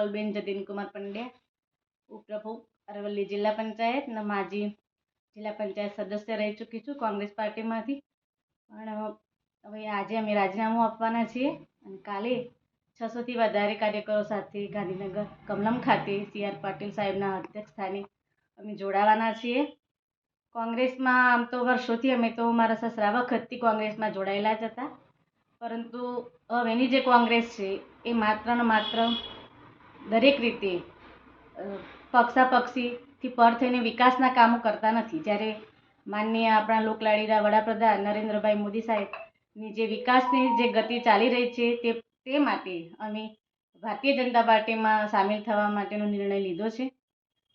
કોમલબેન જતીનકુમાર પંડ્યા, ઉપપ્રમુખ અરવલ્લી જિલ્લા પંચાયત ને માજી જિલ્લા પંચાયત સદસ્ય રહી ચૂકી છું કોંગ્રેસ પાર્ટીમાંથી. પણ હવે આજે અમે રાજીનામું આપવાના છીએ અને કાલે 600થી વધારે કાર્યકરો સાથે ગાંધીનગર કમલમ ખાતે CR પાટીલ સાહેબના અધ્યક્ષ સ્થાને અમે જોડાવાના છીએ. કોંગ્રેસમાં આમ તો વર્ષોથી અમે તો મારા સસરા વખતથી કોંગ્રેસમાં જોડાયેલા જ હતા, પરંતુ હવેની જે કોંગ્રેસ છે એ માત્ર ને માત્ર દરેક રીતે પક્ષાપક્ષીથી પર થઈને વિકાસના કામો કરતા નથી. જ્યારે માનનીય આપણા લોકલાડીના વડાપ્રધાન નરેન્દ્રભાઈ મોદી સાહેબની જે વિકાસની જે ગતિ ચાલી રહી છે તે માટે અમે ભારતીય જનતા પાર્ટીમાં સામેલ થવા માટેનો નિર્ણય લીધો છે.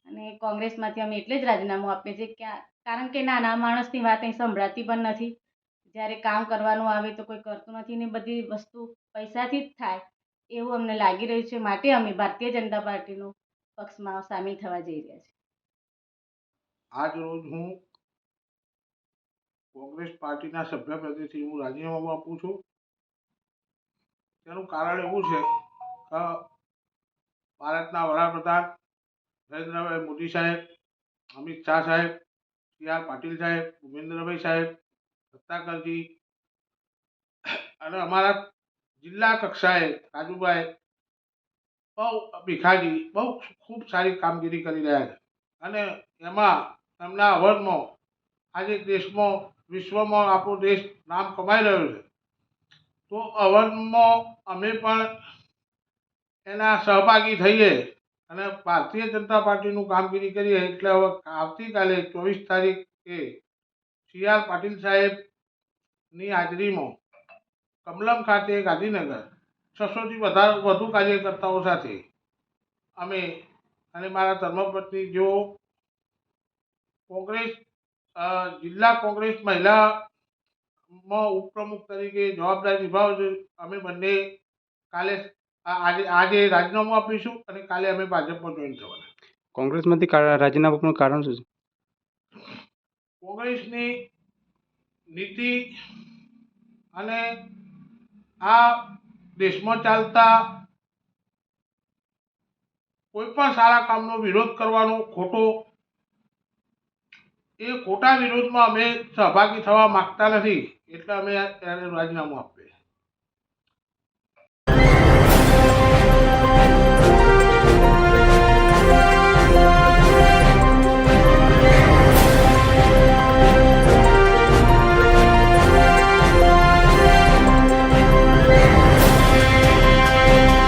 અને કોંગ્રેસમાંથી અમે એટલે જ રાજીનામું આપીએ છીએ કારણ કે નાના માણસની વાત અહીં સંભળાતી પણ નથી. જ્યારે કામ કરવાનું આવે તો કોઈ કરતું નથી ને બધી વસ્તુ પૈસાથી જ થાય એવું અમને લાગી રહ્યું છે. માટે અમે ભારતીય જનતા પાર્ટીનો પક્ષમાં સામેલ થવા જઈ રહ્યા છીએ. આજ રોજ હું કોંગ્રેસ પાર્ટીના સભ્યપદેથી હું રાજીનામું આપું છું. તેનું કારણ એવું છે કે ભારતના વડાપ્રધાન નરેન્દ્રભાઈ મોદી સાહેબ, અમિત શાહ સાહેબ, CR પાટીલ સાહેબ, ભૂપેન્દ્રભાઈ સાહેબ, સત્તાકરજી અને અમારા જિલ્લા કક્ષાએ રાજુભાઈ ભીખાજી બહુ ખૂબ સારી કામગીરી કરી રહ્યા છે. અને એમાં એમના અવર્ણમાં આજે દેશમાં વિશ્વમાં આપણો દેશ નામ કમાઈ રહ્યો છે. તો અવર્ણમાં અમે પણ એના સહભાગી થઈએ અને ભારતીય જનતા પાર્ટીનું કામગીરી કરીએ. એટલે હવે આવતીકાલે 24 તારીખે CR પાટીલ સાહેબની હાજરીમાં કમલમ ખાતે ગાંધીનગર 600થી વધુ કાર્યકર્તાઓ સાથે અમે અને મારા ધર્મપત્ની જો કોંગ્રેસ જિલ્લા કોંગ્રેસ મહિલામાં ઉપપ્રમુખ તરીકે જવાબદારી નિભાવે છે. અમે બંને કાલે આજે રાજીનામું આપીશું અને કાલે અમે ભાજપમાં જોઈન થવાના. કોંગ્રેસમાંથી રાજીનામું આપવાનું કારણ શું છે? કોંગ્રેસની નીતિ અને આ દેશમાં ચાલતા કોઈ પણ સારા કામનો વિરોધ કરવાનો ખોટો એ ખોટા વિરોધમાં અમે સહભાગી થવા માંગતા નથી. એટલે અમે રાજીનામું આપ્યું.